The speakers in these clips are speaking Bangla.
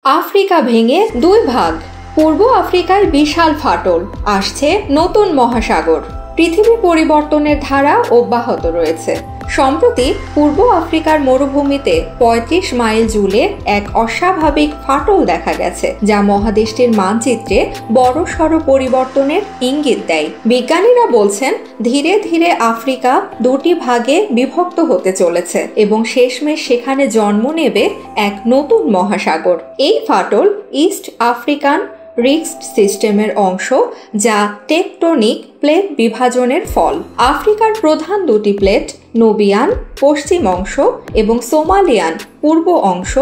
আফ্রিকা ভেঙে দুই ভাগ। পূর্ব আফ্রিকায় বিশাল ফাটল, আসছে নতুন মহাসাগর। পৃথিবী পরিবর্তনের ধারা অব্যাহত রয়েছে। সম্প্রতি পূর্ব আফ্রিকার মরুভূমিতে ৩৫ মাইল জুড়ে এক অস্বাভাবিক ফাটল দেখা গেছে, যা মহাদেশটির মানচিত্রে বড়সড় পরিবর্তনের ইঙ্গিত দেয়। বিজ্ঞানীরা বলছেন, ধীরে ধীরে আফ্রিকা দুটি ভাগে বিভক্ত হতে চলেছে এবং শেষমেশ সেখানে জন্ম নেবে এক নতুন মহাসাগর। এই ফাটল ইস্ট আফ্রিকান রিক্সড সিস্টেমের অংশ, যা টেকটনিক প্লেট বিভাজনের ফল। আফ্রিকার প্রধান দুটি প্লেট, নুবিয়ান পশ্চিম অংশ এবং সোমালিয়ান পূর্ব অংশ,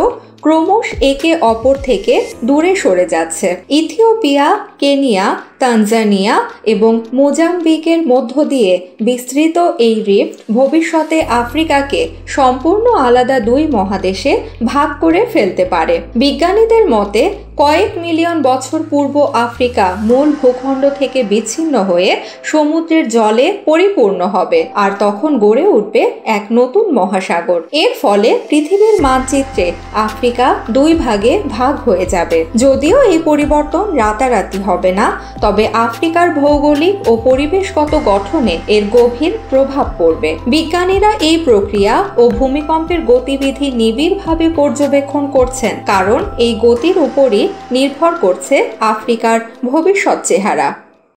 ক্রমশ একে অপর থেকে দূরে সরে যাচ্ছে। ইথিওপিয়া, কেনিয়া, তানজানিয়া এবং মোজাম্বিকের মধ্য দিয়ে বিস্তৃত এই রিফট ভবিষ্যতে আফ্রিকাকে সম্পূর্ণ আলাদা দুই মহাদেশে ভাগ করে ফেলতে পারে। বিজ্ঞানীদের মতে, কয়েক মিলিয়ন বছর পূর্ব আফ্রিকা মূল ভূখণ্ড থেকে বিচ্ছিন্ন হয়ে সমুদ্রের জলে পরিপূর্ণ হবে, আর তখন গড়ে উঠবে এক নতুন মহাসাগর। এর ফলে পৃথিবীর মানচিত্রে আফ্রিকা দুই ভাগে ভাগ হয়ে যাবে। যদিও এই পরিবর্তন রাতারাতি হবে না, তবে আফ্রিকার ভৌগোলিক ও পরিবেশগত গঠনে এর গভীর প্রভাব পড়বে। বিজ্ঞানীরা এই প্রক্রিয়া ও ভূমিকম্পের গতিবিধি নিবিড়ভাবে পর্যবেক্ষণ করছেন, কারণ এই গতির উপরই নির্ভর করছে আফ্রিকার ভবিষ্যৎ চেহারা।